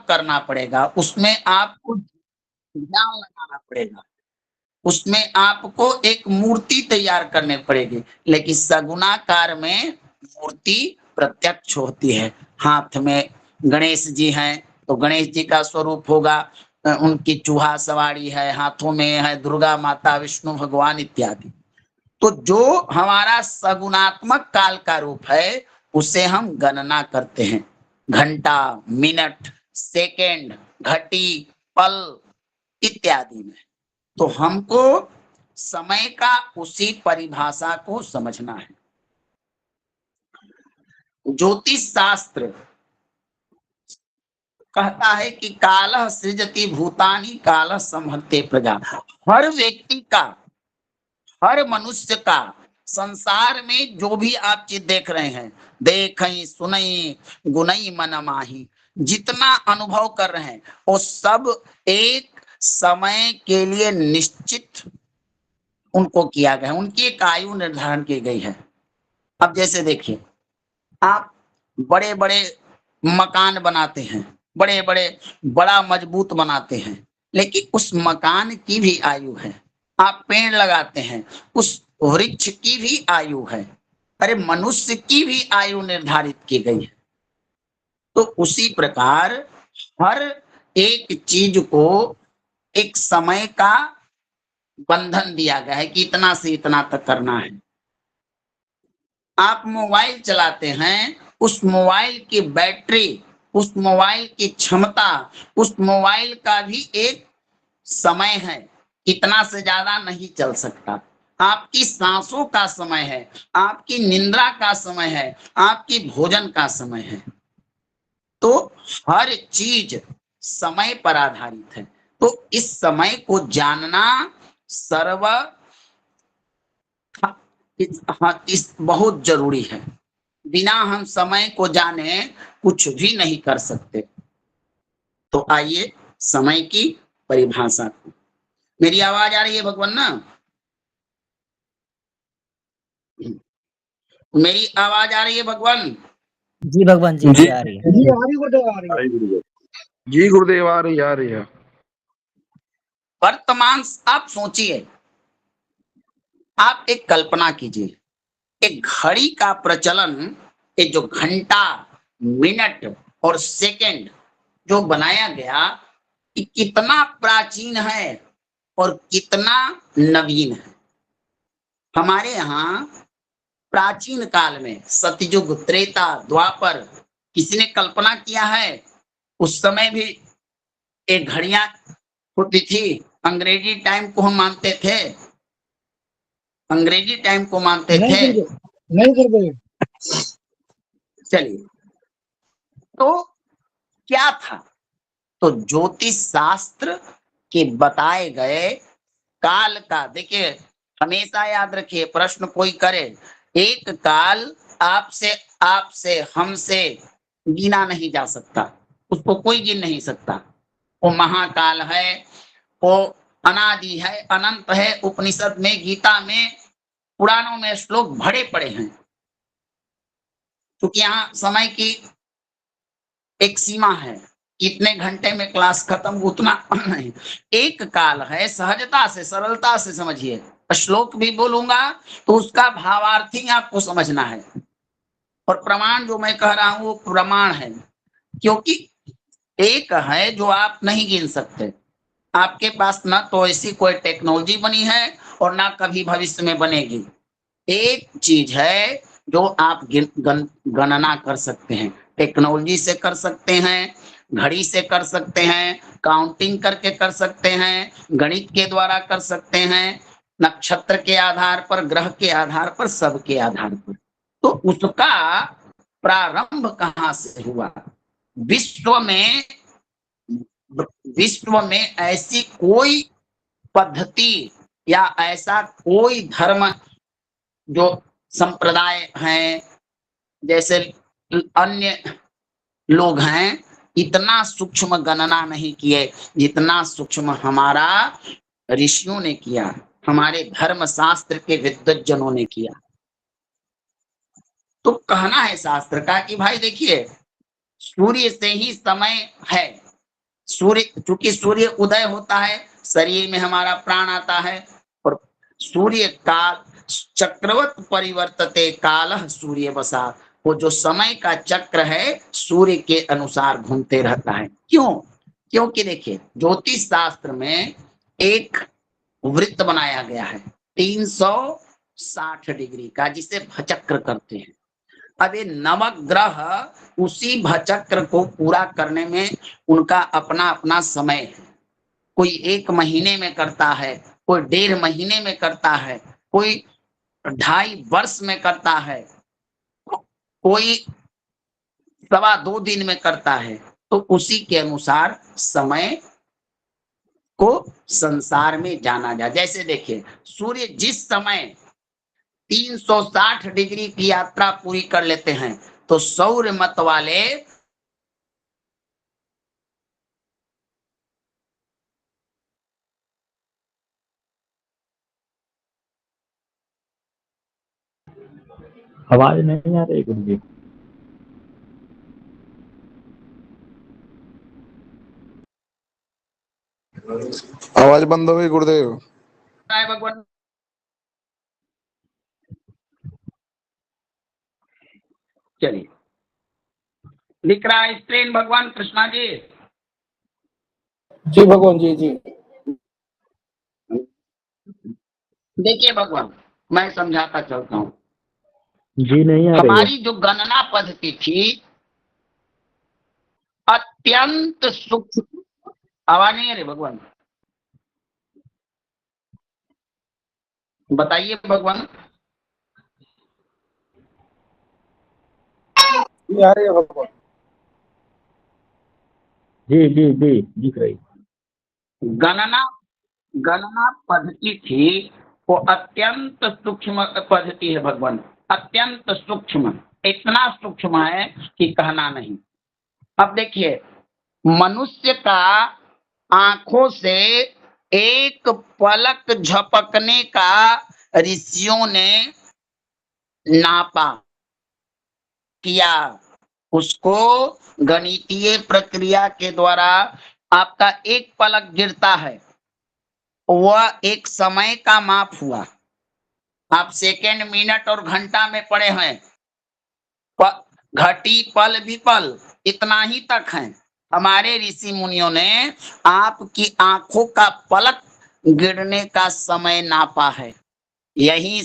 करना पड़ेगा, उसमें आपको ध्यान लगाना पड़ेगा, उसमें आपको एक मूर्ति तैयार करनी पड़ेगी। लेकिन सगुणाकार में मूर्ति प्रत्यक्ष होती है। हाथ में गणेश जी हैं तो गणेश जी का स्वरूप होगा, उनकी चूहा सवारी है, हाथों में है दुर्गा माता, विष्णु भगवान इत्यादि। तो जो हमारा सगुणात्मक काल का रूप है उसे हम गणना करते हैं, घंटा, मिनट, सेकेंड, घटी, पल इत्यादि में। तो हमको समय का उसी परिभाषा को समझना है। ज्योतिष शास्त्र कहता है कि कालः सृजति भूतानि कालः संहर्ते प्रजा। हर व्यक्ति का, हर मनुष्य का, संसार में जो भी आप चीज देख रहे हैं, देखई सुनई गुनई मन माही, जितना अनुभव कर रहे हैं वो सब एक समय के लिए निश्चित उनको किया गया, उनकी एक आयु निर्धारण की गई है। अब जैसे देखिए, आप बड़े बड़े मकान बनाते हैं, बड़े बड़े बड़ा मजबूत बनाते हैं, लेकिन उस मकान की भी आयु है। आप पेड़ लगाते हैं, उस वृक्ष की भी आयु है। अरे मनुष्य की भी आयु निर्धारित की गई है। तो उसी प्रकार हर एक चीज को एक समय का बंधन दिया गया है कि इतना से इतना तक करना है। आप मोबाइल चलाते हैं, उस मोबाइल की बैटरी, उस मोबाइल की क्षमता, उस मोबाइल का भी एक समय है, इतना से ज्यादा नहीं चल सकता। आपकी सांसों का समय है, आपकी निंद्रा का समय है, आपकी भोजन का समय है। तो हर चीज समय पर आधारित है। तो इस समय को जानना सर्व इस बहुत जरूरी है। बिना हम समय को जाने कुछ भी नहीं कर सकते। तो आइए समय की परिभाषा को, मेरी आवाज आ रही है भगवान ना? मेरी आवाज आ रही है भगवान? जी भगवान जी, जी आ रही है। जी, आ रही गुरुदेव, आ रही है जी गुरुदेव, आ रही है। वर्तमान आप सोचिए, आप एक कल्पना कीजिए, एक घड़ी का प्रचलन, एक जो घंटा, मिनट और सेकंड जो बनाया गया, कि कितना प्राचीन है और कितना नवीन है। हमारे यहाँ प्राचीन काल में सतयुग, त्रेता, द्वापर, किसी ने कल्पना किया है? उस समय भी एक घड़ियां होती थी, अंग्रेजी टाइम को हम मानते थे, अंग्रेजी टाइम को मानते थे। नहीं गुरुदेव। चलिए, तो क्या था? तो ज्योतिष शास्त्र के बताए गए काल का, देखिए हमेशा याद रखिए, प्रश्न कोई करे, एक काल आपसे आपसे हमसे गिना नहीं जा सकता, उसको कोई गिन नहीं सकता। वो महाकाल है, वो अनादि है, अनंत है। उपनिषद में, गीता में, पुराणों में श्लोक भरे पड़े हैं। क्योंकि यहाँ समय की एक सीमा है, कितने घंटे में क्लास खत्म, उतना नहीं। एक काल है, सहजता से, सरलता से समझिए। श्लोक भी बोलूंगा तो उसका भावार्थी आपको समझना है, और प्रमाण जो मैं कह रहा हूं वो प्रमाण है। क्योंकि एक है जो आप नहीं गिन सकते, आपके पास ना तो ऐसी कोई टेक्नोलॉजी बनी है और ना कभी भविष्य में बनेगी। एक चीज है जो आप गणना कर सकते हैं, टेक्नोलॉजी से कर सकते हैं, घड़ी से कर सकते हैं, काउंटिंग करके कर सकते हैं, गणित के द्वारा कर सकते हैं, नक्षत्र के आधार पर, ग्रह के आधार पर, सब के आधार पर। तो उसका प्रारंभ कहां से हुआ? विश्व में, विश्व में ऐसी कोई पद्धति या ऐसा कोई धर्म जो संप्रदाय हैं, जैसे अन्य लोग हैं, इतना सूक्ष्म गणना नहीं किए जितना सूक्ष्म हमारा ऋषियों ने किया, हमारे धर्म शास्त्र के विद्वज्जनों ने किया। तो कहना है शास्त्र का कि भाई देखिए, सूर्य से ही समय है। सूर्य, चूंकि सूर्य उदय होता है, शरीर में हमारा प्राण आता है, और सूर्य काल चक्रवत परिवर्तते कालः सूर्य बसा, वो जो समय का चक्र है सूर्य के अनुसार घूमते रहता है। क्यों? क्योंकि देखिए ज्योतिष शास्त्र में एक वृत्त बनाया गया है 360 डिग्री का, जिसे भचक्र करते हैं। अब ये नवग्रह उसी भचक्र को पूरा करने में उनका अपना अपना समय है। कोई 1 महीने में करता है, कोई 1.5 महीने में करता है, कोई 2.5 वर्ष में करता है, कोई 2.25 दिन में करता है। तो उसी के अनुसार समय को संसार में जाना जाए। जैसे देखिए सूर्य जिस समय 360 डिग्री की यात्रा पूरी कर लेते हैं, तो सौर मत वाले आवाज नहीं आ रही गुरुजी। आवाज बंद हो गई गुरुदेव। भगवान, चलिए लिख रहा है स्क्रीन भगवान कृष्णा जी। जी भगवान जी जी। देखिए भगवान, मैं समझाता चलता हूँ। जी नहीं आ रही है। हमारी जो गणना पद्धति थी अत्यंत सूक्ष्म, आवाज नहीं आ रही भगवान, बताइए भगवान। जी आ रही है भगवान। जी जी जी दिख रही। गणना गणना पद्धति थी वो अत्यंत सूक्ष्म पद्धति है भगवान, अत्यंत सूक्ष्म, इतना सूक्ष्म है कि कहना नहीं। अब देखिए मनुष्य का आंखों से एक पलक झपकने का ऋषियों ने नापा किया, उसको गणितीय प्रक्रिया के द्वारा आपका एक पलक गिरता है, वह एक समय का माप हुआ। आप सेकेंड मिनट और घंटा में पढ़े हैं, घटी पल विपल इतना ही तक है। हमारे ऋषि मुनियों ने आपकी आंखों का पलक गिरने का समय नापा है। यहीं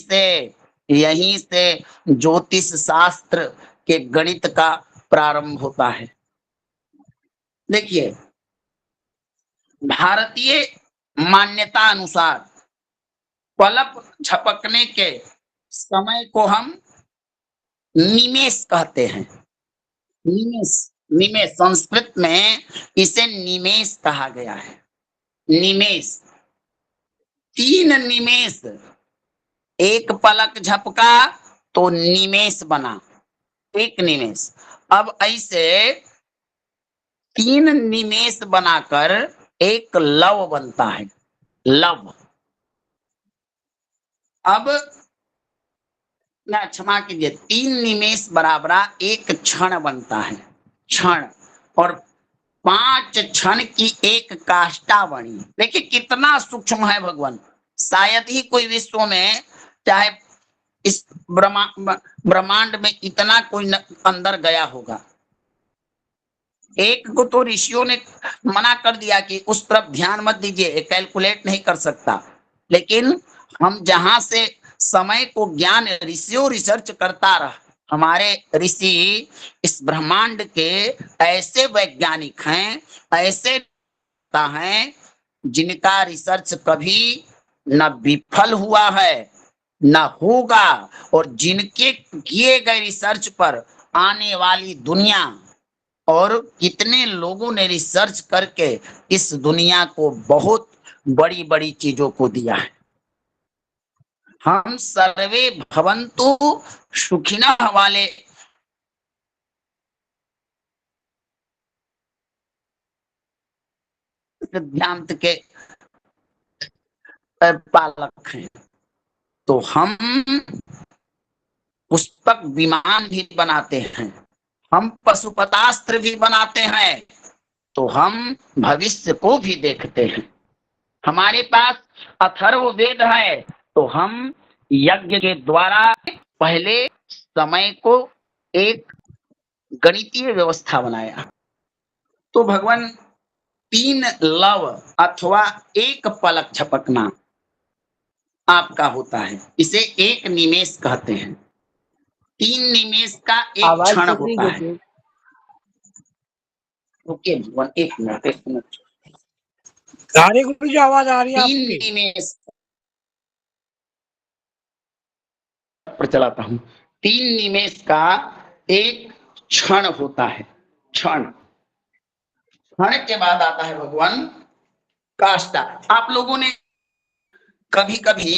से ज्योतिष शास्त्र के गणित का प्रारंभ होता है। देखिए भारतीय मान्यता अनुसार पलक झपकने के समय को हम निमेष कहते हैं। निमेष, निमेष संस्कृत में इसे निमेष कहा गया है। निमेष, 3 निमेष, एक पलक झपका तो निमेष बना, एक निमेष। अब ऐसे 3 निमेष बनाकर एक लव बनता है, लव। अब ना क्षमा कीजिए, 3 निमेष बराबरा एक क्षण बनता है, क्षण। और 5 क्षण की एक काष्ठा बनी। देखिए कितना सूक्ष्म है भगवान। शायद ही कोई विश्व में, चाहे इस ब्रह्मांड में इतना कोई अंदर गया होगा। एक को तो ऋषियों ने मना कर दिया कि उस तरफ ध्यान मत दीजिए, कैलकुलेट नहीं कर सकता। लेकिन हम जहां से समय को ज्ञान ऋषियों रिसर्च करता रहा, हमारे ऋषि इस ब्रह्मांड के ऐसे वैज्ञानिक हैं, ऐसे हैं जिनका रिसर्च कभी न विफल हुआ है न होगा, और जिनके किए गए रिसर्च पर आने वाली दुनिया और कितने लोगों ने रिसर्च करके इस दुनिया को बहुत बड़ी बड़ी चीजों को दिया है। हम सर्वे भवन्तु सुखिनः वाले सिद्धांत के पालक हैं। तो हम पुस्तक विमान भी बनाते हैं, हम पशुपतास्त्र भी बनाते हैं, तो हम भविष्य को भी देखते हैं। हमारे पास अथर्ववेद है, तो हम यज्ञ के द्वारा पहले समय को एक गणितीय व्यवस्था बनाया। तो भगवान 3 लव अथवा एक पलक झपकना आपका होता है, इसे एक निमेष कहते हैं। 3 निमेष का एक आवाज क्षण कट रही होता है। गुरुदेव। रुकिए भगवान, एक मिनट। गाने गुरु जी आवाज आ रही है 3 आपकी। निमेष पर चलाता हूं। 3 निमेष का एक क्षण होता है। क्षण के बाद आता है भगवान काष्ठा। आप लोगों ने कभी कभी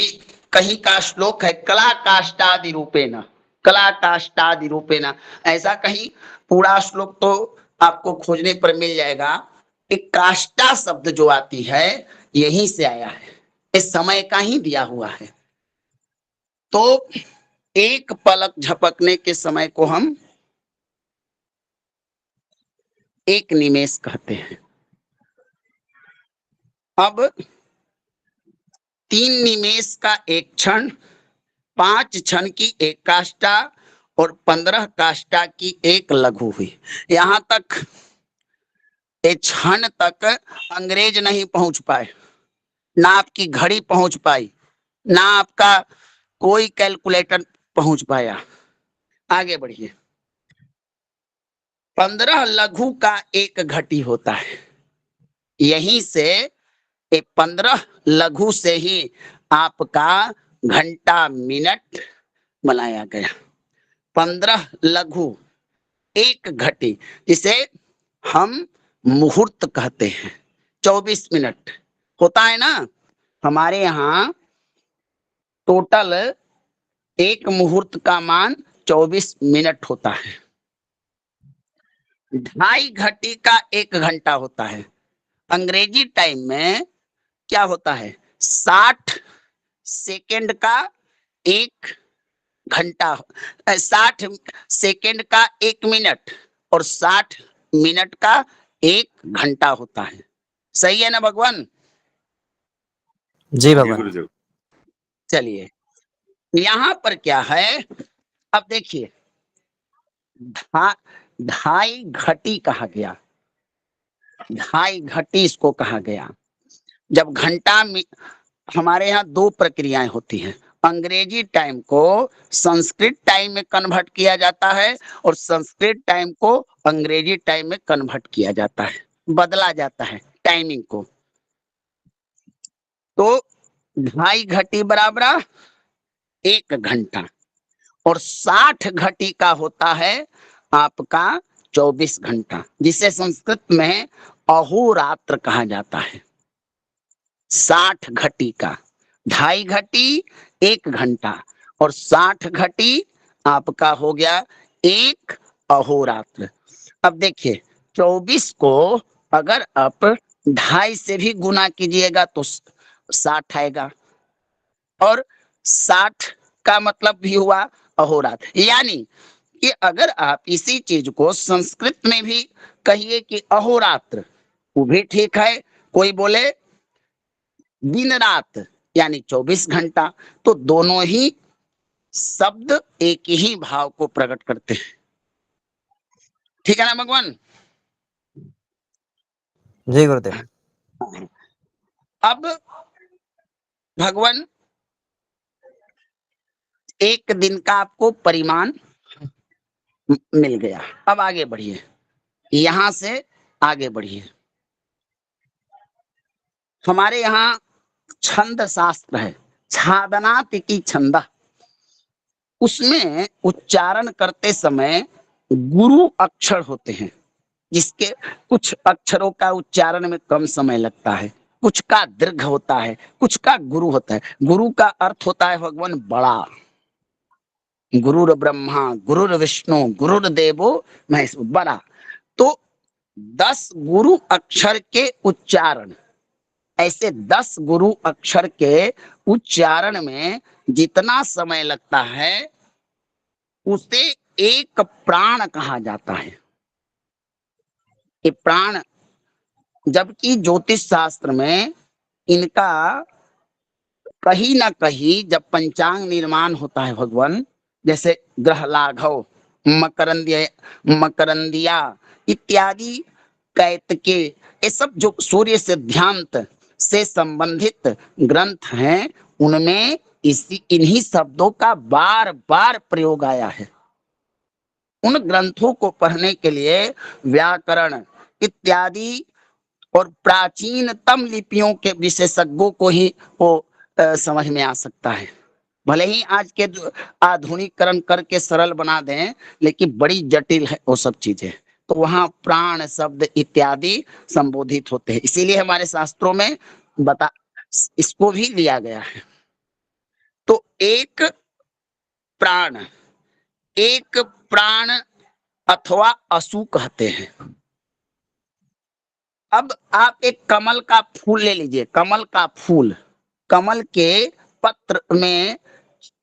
कहीं का श्लोक है, कला काष्ठादि रूपेण, कला काष्ठादि रूपेण, ऐसा कहीं पूरा श्लोक तो आपको खोजने पर मिल जाएगा। एक काष्ठा शब्द जो आती है यहीं से आया है, इस समय का ही दिया हुआ है। तो एक पलक झपकने के समय को हम एक निमेष कहते हैं। अब 3 निमेष का एक क्षण, 5 क्षण की एक काष्ठा और 15 काष्ठा की एक लघु हुई। यहां तक एक क्षण तक अंग्रेज नहीं पहुंच पाए, ना आपकी घड़ी पहुंच पाई, ना आपका कोई कैलकुलेटर पहुंच पाया। आगे बढ़िए। 15 लघु का एक घटी होता है। यहीं से 15 लघु से ही आपका घंटा मिनट बनाया गया। 15 लघु एक घटी, जिसे हम मुहूर्त कहते हैं। 24 मिनट होता है ना हमारे यहाँ। टोटल एक मुहूर्त का मान 24 मिनट होता है। 2.5 घटी का 1 घंटा होता है। अंग्रेजी टाइम में क्या होता है, 60 सेकेंड का 1 घंटा, 60 सेकेंड का 1 मिनट और 60 मिनट का 1 घंटा होता है। सही है ना भगवान? जी भगवान। गुरुदेव। चलिए यहां पर क्या है, अब देखिए 2.5 घटी कहा गया। 2.5 घटी इसको कहा गया। जब घंटा में हमारे यहाँ 2 प्रक्रियाएं होती हैं। अंग्रेजी टाइम को संस्कृत टाइम में कन्वर्ट किया जाता है और संस्कृत टाइम को अंग्रेजी टाइम में कन्वर्ट किया जाता है, बदला जाता है टाइमिंग को। तो 2.5 घटी बराबर 1 घंटा और 60 घटी का होता है आपका 24 घंटा, जिसे संस्कृत में अहोरात्र कहा जाता है। 60 घटी का 2.5 घटी 1 घंटा और 60 घटी आपका हो गया 1 अहोरात्र। अब देखिए 24 को अगर आप 2.5 से भी गुना कीजिएगा तो 60 आएगा, और 60 का मतलब भी हुआ अहोरात्र। यानी कि अगर आप इसी चीज को संस्कृत में भी कहिए कि अहोरात्र, वो भी ठीक है। कोई बोले दिन रात यानी 24 घंटा, तो दोनों ही शब्द एक ही भाव को प्रकट करते हैं। ठीक है ना भगवान? जी गुरुदेव। अब भगवान एक दिन का आपको परिमाण मिल गया। अब आगे बढ़िए, यहां से आगे बढ़िए। हमारे यहाँ छंद शास्त्र है, छादनाति की छंद। उसमें उच्चारण करते समय गुरु अक्षर होते हैं, जिसके कुछ अक्षरों का उच्चारण में कम समय लगता है, कुछ का दीर्घ होता है, कुछ का गुरु होता है। गुरु का अर्थ होता है भगवान बड़ा। गुरुर ब्रह्मा गुरुर विष्णु गुरुर्देवो महेश्वर, बड़ा। तो 10 गुरु अक्षर के उच्चारण, ऐसे 10 गुरु अक्षर के उच्चारण में जितना समय लगता है उसे एक प्राण कहा जाता है। ये प्राण, जबकि ज्योतिष शास्त्र में इनका कहीं ना कहीं जब पंचांग निर्माण होता है भगवान, जैसे ग्रह लाघव, मकरंदिया इत्यादि, कैतके, ये सब जो सूर्य सिद्धांत से संबंधित ग्रंथ हैं, उनमें इन्हीं शब्दों का बार बार प्रयोग आया है। उन ग्रंथों को पढ़ने के लिए व्याकरण इत्यादि और प्राचीनतम लिपियों के विशेषज्ञों को ही वो समझ में आ सकता है। भले ही आज के आधुनिकीकरण करके सरल बना दें, लेकिन बड़ी जटिल है वो सब चीजें। तो वहां प्राण शब्द इत्यादि संबोधित होते हैं, इसीलिए हमारे शास्त्रों में इसको भी लिया गया है। तो एक प्राण अथवा असु कहते हैं। अब आप एक कमल का फूल ले लीजिए, कमल का फूल, कमल के पत्र में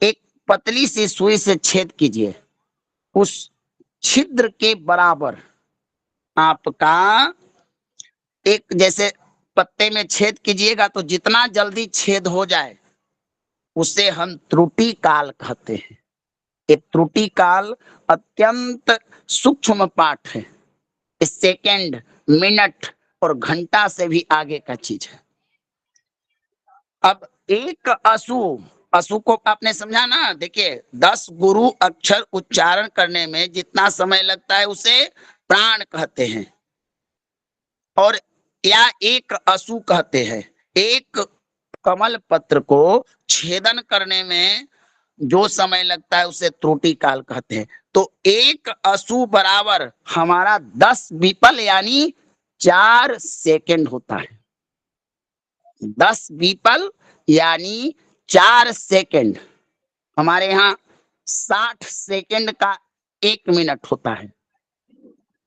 एक पतली सी सुई से छेद कीजिए, उस छिद्र के बराबर आपका एक, जैसे पत्ते में छेद कीजिएगा तो जितना जल्दी छेद हो जाए उसे हम त्रुटि काल कहते हैं। ये त्रुटि काल अत्यंत सूक्ष्म पाठ है, सेकेंड, मिनट और घंटा से भी आगे का चीज है। अब एक असु को आपने समझा ना, देखिए 10 गुरु अक्षर उच्चारण करने में जितना समय लगता है उसे प्राण कहते हैं, और या एक असु कहते हैं। एक कमल पत्र को छेदन करने में जो समय लगता है उसे त्रुटि काल कहते हैं। तो एक असु बराबर हमारा 10 बीपल यानी 4 सेकंड होता है। 10 बीपल यानी 4 सेकंड। हमारे यहाँ 60 सेकंड का 1 मिनट होता है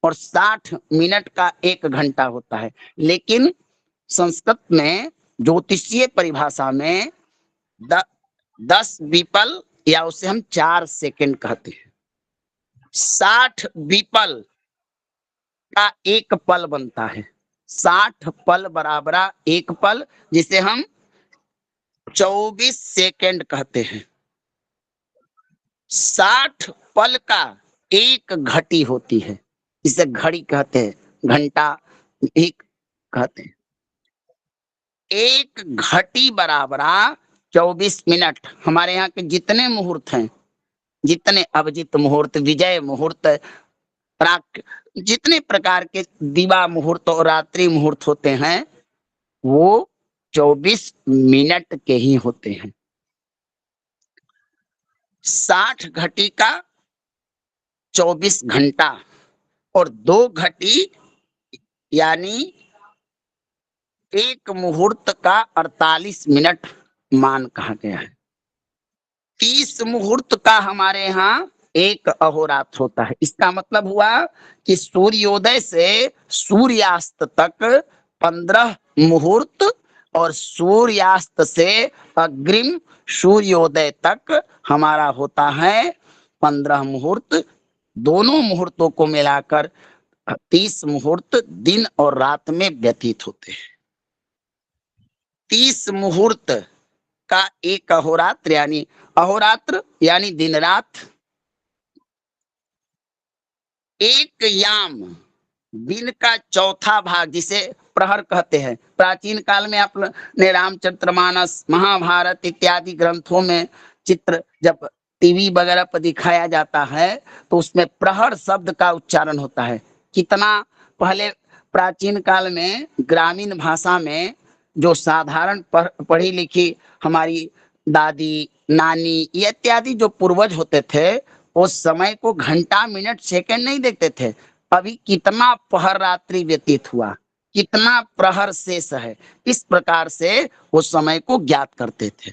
और 60 मिनट का 1 घंटा होता है, लेकिन संस्कृत में ज्योतिषीय परिभाषा में 10 बीपल या उसे हम 4 सेकंड कहते हैं। 60 बीपल का 1 पल बनता है, 60 पल बराबर 1 पल, जिसे हम 24 सेकंड कहते हैं। 60 पल का 1 घटी होती है, जिसे घड़ी कहते हैं, घंटा एक कहते हैं। 1 घटी बराबर 24 मिनट। हमारे यहाँ के जितने मुहूर्त हैं, जितने अभिजीत मुहूर्त, विजय मुहूर्त, जितने प्रकार के दिवा मुहूर्त और रात्रि मुहूर्त होते हैं, वो 24 मिनट के ही होते हैं। 60 घटी का 24 घंटा और 2 घटी यानी 1 मुहूर्त का 48 मिनट मान कहा गया है। 30 मुहूर्त का हमारे यहाँ 1 अहोरात्र होता है। इसका मतलब हुआ कि सूर्योदय से सूर्यास्त तक 15 मुहूर्त और सूर्यास्त से अग्रिम सूर्योदय तक हमारा होता है 15 मुहूर्त। दोनों मुहूर्तों को मिलाकर 30 मुहूर्त दिन और रात में व्यतीत होते हैं। 30 मुहूर्त का 1 अहोरात्र यानी दिन रात। 1 याम दिन का चौथा भाग, जिसे प्रहर कहते हैं। प्राचीन काल में आपने रामचरितमानस, महाभारत इत्यादि ग्रंथों में चित्र जब टीवी वगैरह पर दिखाया जाता है तो उसमें प्रहर शब्द का उच्चारण होता है। कितना पहले प्राचीन काल में ग्रामीण भाषा में जो साधारण पढ़ी लिखी हमारी दादी, नानी इत्यादि जो पूर्वज होते थे, उस समय को घंटा, मिनट, सेकंड नहीं देखते थे। अभी कितना पहर रात्रि व्यतीत हुआ, कितना प्रहर शेष है, इस प्रकार से उस समय को ज्ञात करते थे।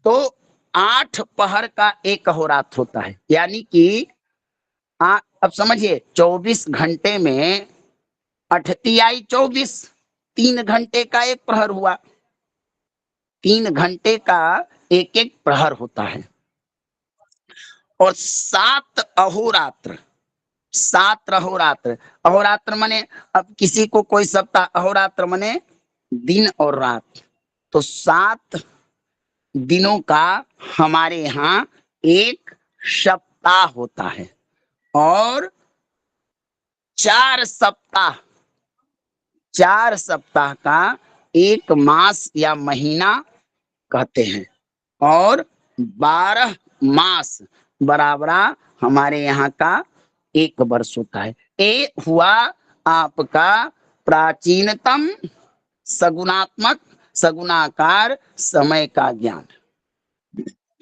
तो 8 पहर का 1 अहोरात्र होता है, यानी कि अब समझिए 24 घंटे में 8 आई 24, 3 घंटे का 1 प्रहर हुआ। 3 घंटे का 1 प्रहर होता है। और 7 अहोरात्र। 7 अहोरात्र, अहोरात्र माने अब किसी को कोई सप्ताह, अहोरात्र माने दिन और रात, तो 7 दिनों का हमारे यहाँ एक सप्ताह होता है। और 4 सप्ताह, 4 सप्ताह का एक मास या महीना कहते हैं। और 12 मास बराबरा हमारे यहाँ का एक वर्ष होता है। ये हुआ आपका प्राचीनतम सगुणात्मक सगुणाकार समय का ज्ञान।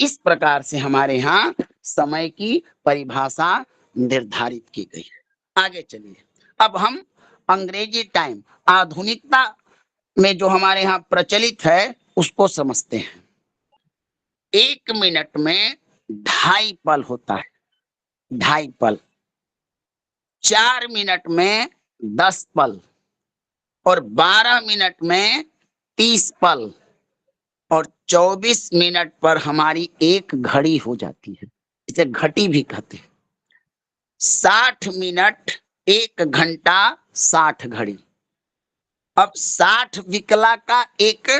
इस प्रकार से हमारे यहाँ समय की परिभाषा निर्धारित की गई है। आगे चलिए, अब हम अंग्रेजी टाइम, आधुनिकता में जो हमारे यहाँ प्रचलित है उसको समझते हैं। 1 मिनट में 2.5 पल होता है, 2.5 पल। 4 मिनट में 10 पल और 12 मिनट में 30 पल और 24 मिनट पर हमारी एक घड़ी हो जाती है, इसे घटी भी कहते हैं। 60 मिनट 1 घंटा 60 घड़ी। अब 60 विकला का एक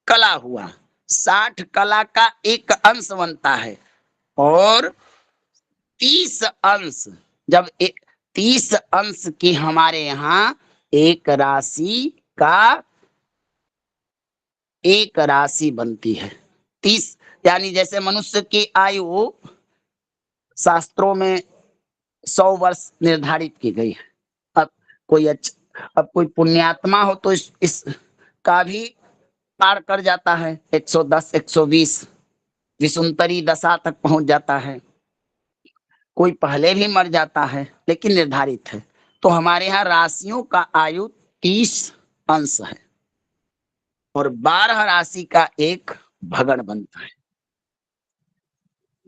कला हुआ, 60 कला का एक अंश बनता है। और 30 अंश, जब 30 अंश की हमारे यहाँ एक राशि बनती है। 30 यानी जैसे मनुष्य की आयु शास्त्रों में 100 वर्ष निर्धारित की गई है। अब कोई पुण्यात्मा हो तो इस का भी पार कर जाता है, 110 120 विसुंतरी दशा तक पहुंच जाता है। कोई पहले भी मर जाता है, लेकिन निर्धारित है। तो हमारे यहाँ राशियों का आयु 30 अंश है और 12 राशि का एक भगण बनता है।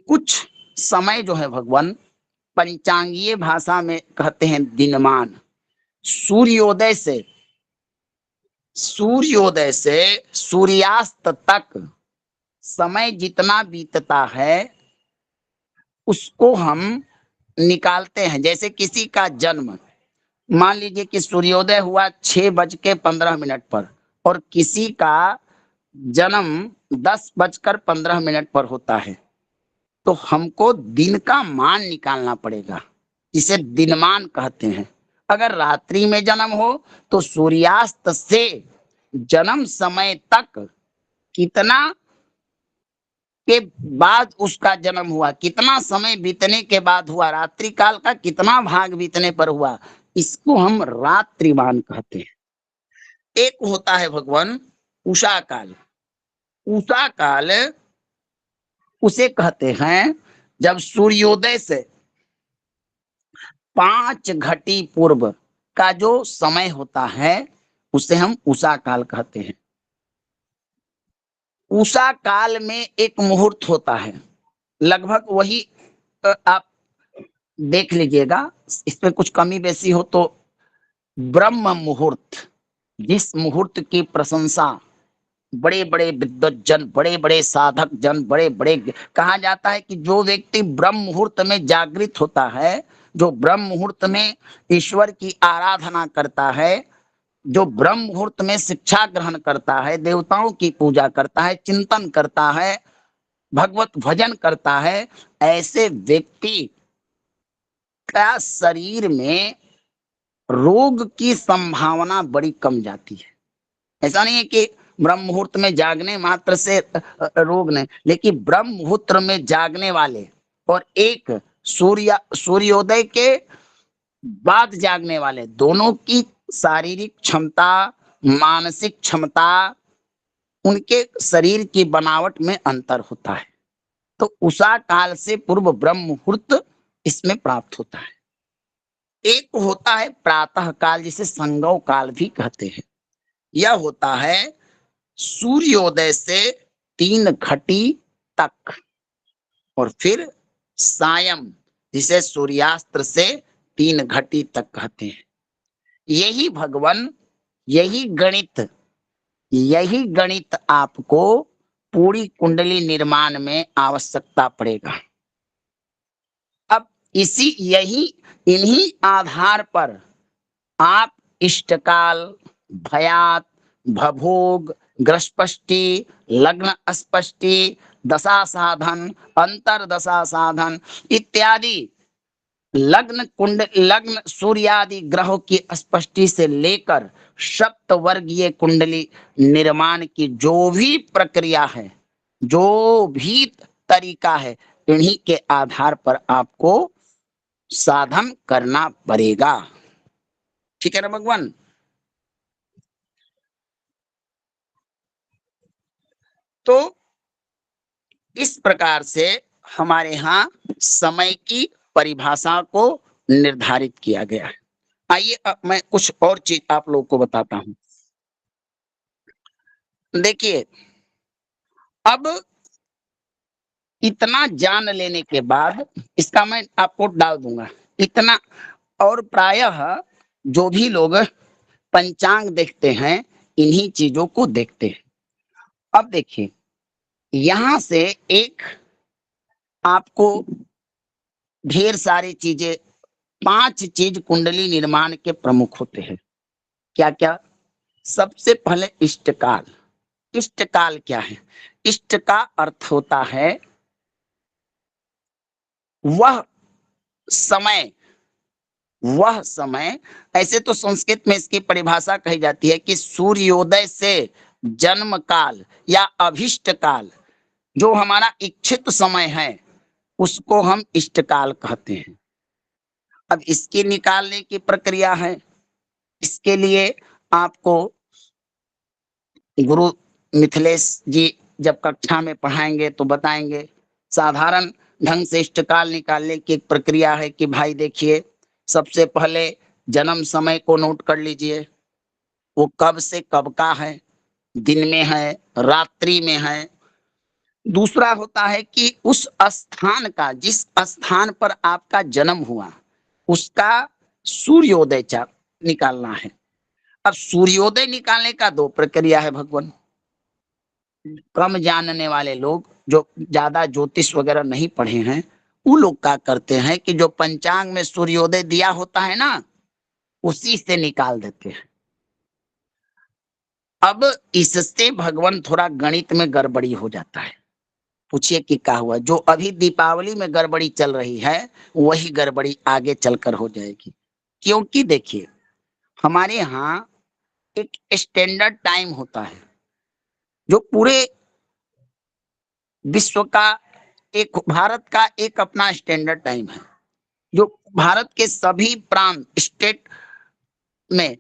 कुछ समय जो है भगवान पंचांगीय भाषा में कहते हैं दिनमान। सूर्योदय से सूर्यास्त तक समय जितना बीतता है उसको हम निकालते हैं। जैसे किसी का जन्म, मान लीजिए कि सूर्योदय हुआ 6:15 पर और किसी का जन्म 10:15 पर होता है, तो हमको दिन का मान निकालना पड़ेगा, जिसे दिनमान कहते हैं। अगर रात्रि में जन्म हो तो सूर्यास्त से जन्म समय तक कितना के बाद उसका जन्म हुआ, कितना समय बीतने के बाद हुआ, रात्रि काल का कितना भाग बीतने पर हुआ, इसको हम रात्रिमान कहते हैं। एक होता है भगवान उषा काल। उषा काल उसे कहते हैं जब सूर्योदय से 5 घटी पूर्व का जो समय होता है उसे हम उषा काल कहते हैं। उषा काल में एक मुहूर्त होता है, लगभग वही आप देख लीजिएगा, इसमें कुछ कमी बेसी हो तो ब्रह्म मुहूर्त, जिस मुहूर्त की प्रशंसा बड़े बड़े विद्वज्जन, बड़े बड़े साधक जन, बड़े बड़े, कहा जाता है कि जो व्यक्ति ब्रह्म मुहूर्त में जागृत होता है, जो ब्रह्म मुहूर्त में ईश्वर की आराधना करता है, जो ब्रह्म मुहूर्त में शिक्षा ग्रहण करता है, देवताओं की पूजा करता है, चिंतन करता है, भगवत भजन करता है, ऐसे व्यक्ति का शरीर में रोग की संभावना बड़ी कम जाती है। ऐसा नहीं है कि ब्रह्म मुहूर्त में जागने मात्र से रोग नहीं, लेकिन ब्रह्म मुहूर्त में जागने वाले और एक सूर्योदय के बाद जागने वाले, दोनों की शारीरिक क्षमता, मानसिक क्षमता, उनके शरीर की बनावट में अंतर होता है। तो उषा काल से पूर्व ब्रह्म मुहूर्त इसमें प्राप्त होता है। एक होता है प्रातः काल, जिसे संगव काल भी कहते हैं। यह होता है सूर्योदय से 3 घटी तक और फिर सायं, जिसे सूर्यास्त से 3 घटी तक कहते हैं। यही भगवान, यही गणित आपको पूरी कुंडली निर्माण में आवश्यकता पड़ेगा। इन्हीं आधार पर आप इष्टकाल, भयात, भभोग, ग्रस्पष्टि, लग्न अस्पष्टि, दशा साधन, अंतर दशा साधन इत्यादि लग्न सूर्यादि ग्रहों की स्पष्टि से लेकर सप्तवर्गीय कुंडली निर्माण की जो भी प्रक्रिया है, जो भी तरीका है, इन्हीं के आधार पर आपको साधन करना पड़ेगा। ठीक है ना भगवान। तो इस प्रकार से हमारे यहाँ समय की परिभाषा को निर्धारित किया गया है। आइए अब मैं कुछ और चीज आप लोगों को बताता हूं। देखिए, अब इतना जान लेने के बाद इसका मैं आपको डाल दूंगा इतना। और प्रायः जो भी लोग पंचांग देखते हैं, इन्हीं चीजों को देखते हैं। अब देखिए, यहां से एक आपको ढेर सारी चीजें, 5 चीज कुंडली निर्माण के प्रमुख होते हैं। क्या क्या? सबसे पहले इष्टकाल। इष्टकाल क्या है? इष्ट का अर्थ होता है वह समय, वह समय। ऐसे तो संस्कृत में इसकी परिभाषा कही जाती है कि सूर्योदय से जन्म काल या अभिष्ट काल, जो हमारा इच्छित समय है, उसको हम इष्टकाल कहते हैं। अब इसके निकालने की प्रक्रिया है। इसके लिए आपको गुरु मिथिलेश जी जब कक्षा में पढ़ाएंगे तो बताएंगे। साधारण ढंग से इष्टकाल निकालने की एक प्रक्रिया है कि भाई देखिए, सबसे पहले जन्म समय को नोट कर लीजिए। वो कब से कब का है, दिन में है, रात्रि में है। दूसरा होता है कि उस स्थान का, जिस स्थान पर आपका जन्म हुआ, उसका सूर्योदय निकालना है। अब सूर्योदय निकालने का 2 प्रक्रिया है भगवान। कम जानने वाले लोग, जो ज्यादा ज्योतिष वगैरह नहीं पढ़े हैं, वो लोग क्या करते हैं कि जो पंचांग में सूर्योदय दिया होता है ना, उसी से निकाल देते हैं। अब इससे भगवान थोड़ा गणित में गड़बड़ी हो जाता है। पूछिए कि क्या हुआ? जो अभी दीपावली में गड़बड़ी चल रही है, वही गड़बड़ी आगे चलकर हो जाएगी। क्योंकि देखिए, हमारे यहाँ एक स्टैंडर्ड टाइम होता है, जो पूरे विश्व का, एक भारत का एक अपना स्टैंडर्ड टाइम है, जो भारत के सभी प्रांत स्टेट में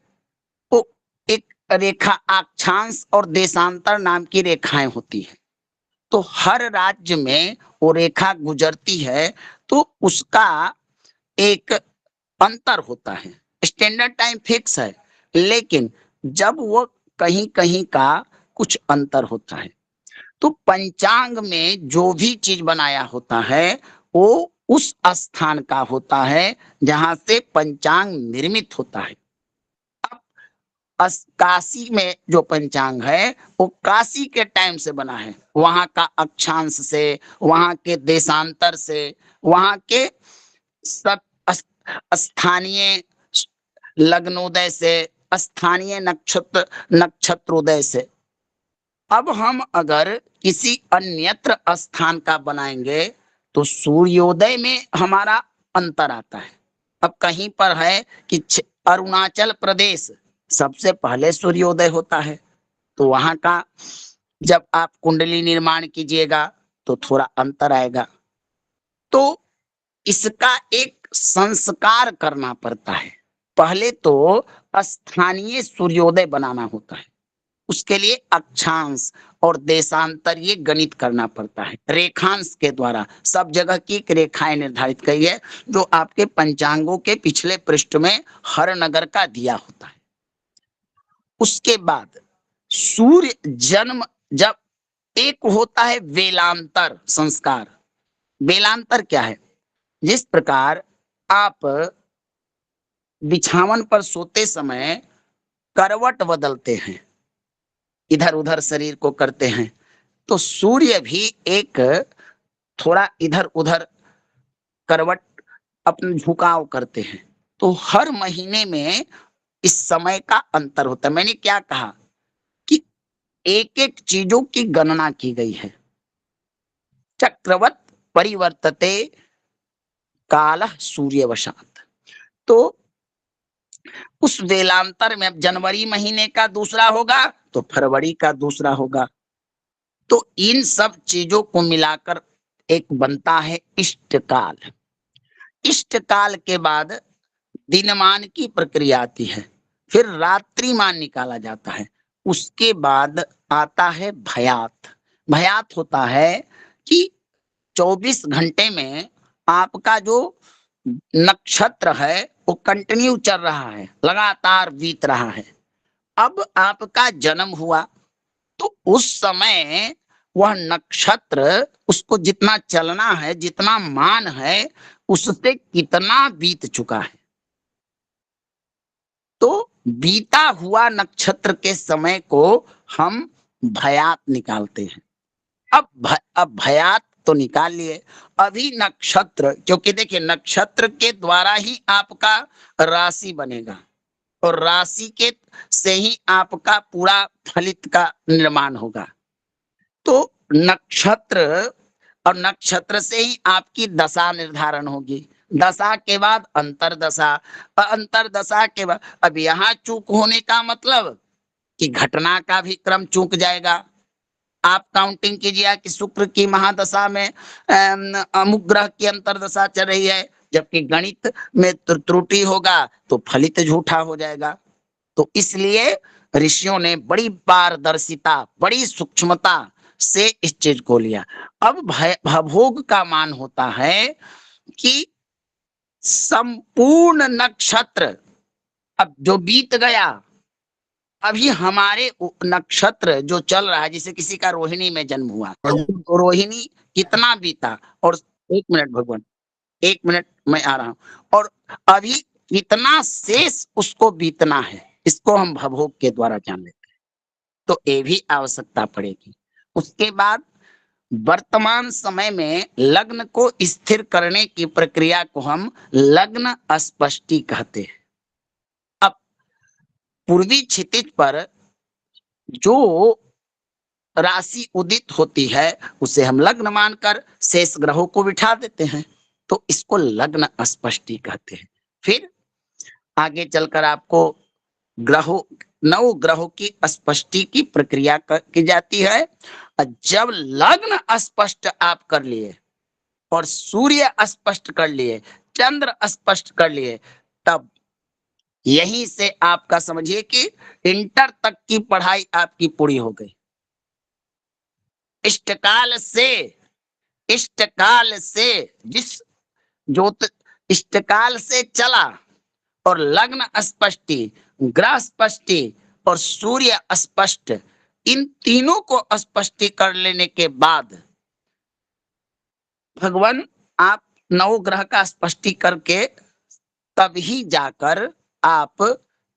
वो एक रेखा, अक्षांश और देशांतर नाम की रेखाएं होती है। तो हर राज्य में वो रेखा गुजरती है, तो उसका एक अंतर होता है। स्टैंडर्ड टाइम फिक्स है, लेकिन जब वो कहीं कहीं का कुछ अंतर होता है, तो पंचांग में जो भी चीज बनाया होता है, वो उस स्थान का होता है जहां से पंचांग निर्मित होता है। काशी में जो पंचांग है, वो काशी के टाइम से बना है, वहां का अक्षांश से, वहां के देशांतर से, वहां के सब स्थानीय लग्नोदय से, स्थानीय नक्षत्रोदय से। अब हम अगर किसी अन्यत्र स्थान का बनाएंगे तो सूर्योदय में हमारा अंतर आता है। अब कहीं पर है कि अरुणाचल प्रदेश सबसे पहले सूर्योदय होता है, तो वहां का जब आप कुंडली निर्माण कीजिएगा तो थोड़ा अंतर आएगा। तो इसका एक संस्कार करना पड़ता है। पहले तो स्थानीय सूर्योदय बनाना होता है, उसके लिए अक्षांश और देशांतर ये गणित करना पड़ता है। रेखांश के द्वारा सब जगह की रेखाएं निर्धारित की है, जो आपके पंचांगों के पिछले पृष्ठ में हर नगर का दिया होता है। उसके बाद सूर्य जन्म, जब एक होता है वेलांतर संस्कार। वेलांतर क्या है? जिस प्रकार आप बिछावन पर सोते समय करवट बदलते हैं, इधर उधर शरीर को करते हैं, तो सूर्य भी एक थोड़ा इधर उधर करवट अपना झुकाव करते हैं। तो हर महीने में इस समय का अंतर होता है। मैंने क्या कहा कि एक एक चीजों की गणना की गई है। चक्रवत परिवर्तते काल सूर्यवशात। तो उस वेलांतर में अब जनवरी महीने का दूसरा होगा तो फरवरी का दूसरा होगा। तो इन सब चीजों को मिलाकर एक बनता है इष्टकाल। इष्टकाल के बाद दिनमान की प्रक्रिया आती है, फिर रात्रिमान निकाला जाता है, उसके बाद आता है भयात। भयात होता है कि 24 घंटे में आपका जो नक्षत्र है वो कंटिन्यू चल रहा है, लगातार बीत रहा है। अब आपका जन्म हुआ तो उस समय वह नक्षत्र उसको जितना चलना है, जितना मान है, उससे कितना बीत चुका है। तो बीता हुआ नक्षत्र के समय को हम भयात निकालते हैं। अब भयात तो निकाल लिए, अभी नक्षत्र, क्योंकि देखिए नक्षत्र के द्वारा ही आपका राशि बनेगा और राशि के से ही आपका पूरा फलित का निर्माण होगा। तो नक्षत्र और नक्षत्र से ही आपकी दशा निर्धारण होगी, दशा के बाद अंतरदशा, अंतरदशा के बाद अब यहाँ चूक होने का मतलब कि घटना का भी क्रम चूक जाएगा। आप काउंटिंग कीजिए कि शुक्र की महादशा में अमुक ग्रह की अंतरदशा चल रही है, जबकि गणित में त्रुटि होगा तो फलित झूठा हो जाएगा। तो इसलिए ऋषियों ने बड़ी पारदर्शिता, बड़ी सूक्ष्मता से इस चीज को लिया। अब भवभोग का मान होता है कि संपूर्ण नक्षत्र अब जो बीत गया, अभी हमारे नक्षत्र जो चल रहा है, जैसे किसी का रोहिणी में जन्म हुआ तो रोहिणी कितना बीता, और 1 मिनट भगवान, 1 मिनट मैं आ रहा हूं, और अभी कितना शेष उसको बीतना है, इसको हम भवभोग के द्वारा जान लेते हैं। तो ये भी आवश्यकता पड़ेगी। उसके बाद वर्तमान समय में लग्न को स्थिर करने की प्रक्रिया को हम लग्न अस्पष्टि कहते हैं। अब पूर्वी क्षितिज पर जो राशि उदित होती है उसे हम लग्न मानकर शेष ग्रहों को बिठा देते हैं, तो इसको लग्न अस्पष्टि कहते हैं। फिर आगे चलकर आपको ग्रहों, 9 ग्रहों की स्पष्टि की प्रक्रिया की जाती है। जब लग्न स्पष्ट आप कर लिए और सूर्य स्पष्ट कर लिए, चंद्र स्पष्ट कर लिए, तब यहीं से आपका समझिए कि इंटर तक की पढ़ाई आपकी पूरी हो गई। इष्टकाल से जिस ज्योत इष्टकाल से चला और लग्न स्पष्टि, ग्रह स्पष्टि और सूर्य स्पष्ट, इन तीनों को स्पष्टि कर लेने के बाद भगवान आप 9 ग्रह का स्पष्टि करके तब ही जाकर आप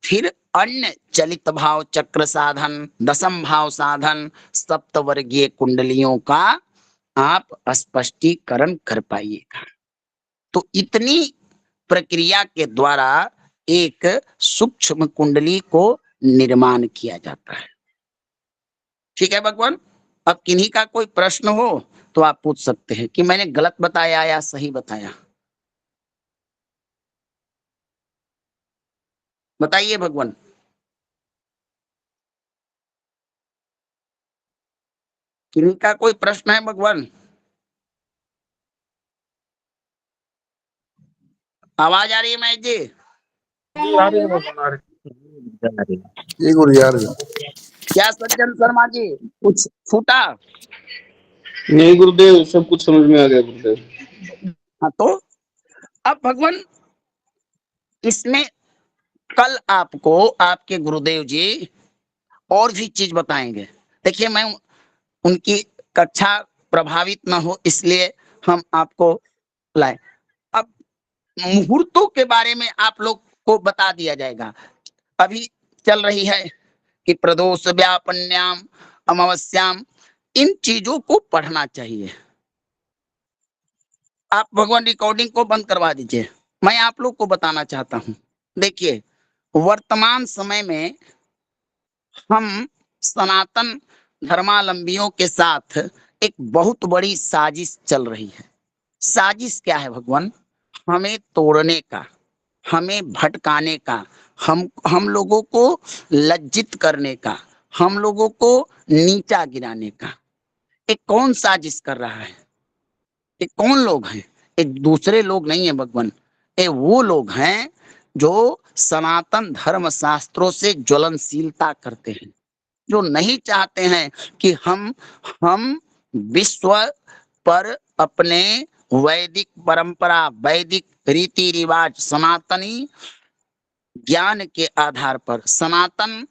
फिर अन्य चलित भाव चक्र साधन, दशम भाव साधन, सप्तवर्गीय कुंडलियों का आप स्पष्टीकरण कर पाइएगा। तो इतनी प्रक्रिया के द्वारा एक सूक्ष्म कुंडली को निर्माण किया जाता है। ठीक है भगवान, अब किन्हीं का कोई प्रश्न हो तो आप पूछ सकते हैं कि मैंने गलत बताया या सही बताया। बताइए भगवान। किन्हीं का कोई प्रश्न है भगवान? आवाज आ रही है महेश जी? जी आ रही है भगवान, आ रही जी गुरु जी, आ रही है। क्या सज्जन शर्मा जी कुछ फूटा? नहीं गुरुदेव, सब कुछ समझ में आ गया गुरुदेव। हाँ, तो अब भगवान इसमें कल आपको आपके गुरुदेव जी और भी चीज बताएंगे। देखिए मैं उनकी कक्षा प्रभावित न हो इसलिए हम आपको लाए। अब मुहूर्तों के बारे में आप लोग को बता दिया जाएगा। अभी चल रही है कि प्रदोष व्यापन्याम अमावस्याम, इन चीजों को पढ़ना चाहिए। आप भगवान रिकॉर्डिंग को बंद करवा दीजिए। मैं आप लोग को बताना चाहता हूं, देखिए वर्तमान समय में हम सनातन धर्मावलंबियों के साथ एक बहुत बड़ी साजिश चल रही है। साजिश क्या है भगवान? हमें तोड़ने का, हमें भटकाने का, हम लोगों को लज्जित करने का, हम लोगों को नीचा गिराने का। ये कौन साजिश कर रहा है? ये कौन लोग हैं? ये दूसरे लोग नहीं है भगवान, ये वो लोग हैं जो सनातन धर्म शास्त्रों से ज्वलनशीलता करते हैं, जो नहीं चाहते हैं कि हम विश्व पर अपने वैदिक परंपरा, वैदिक रीति रिवाज, सनातनी ज्ञान के आधार पर, सनातन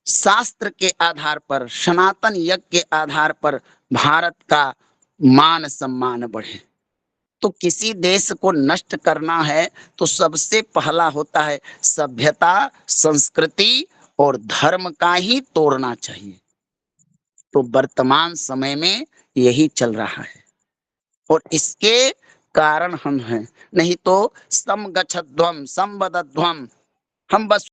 शास्त्र के आधार पर, सनातन यज्ञ के आधार पर भारत का मान सम्मान बढ़े। तो किसी देश को नष्ट करना है तो सबसे पहला होता है सभ्यता, संस्कृति और धर्म का ही तोड़ना चाहिए। तो वर्तमान समय में यही चल रहा है और इसके कारण हम हैं। नहीं तो सम गच्छध्वम, सम वदध्वम, हम बस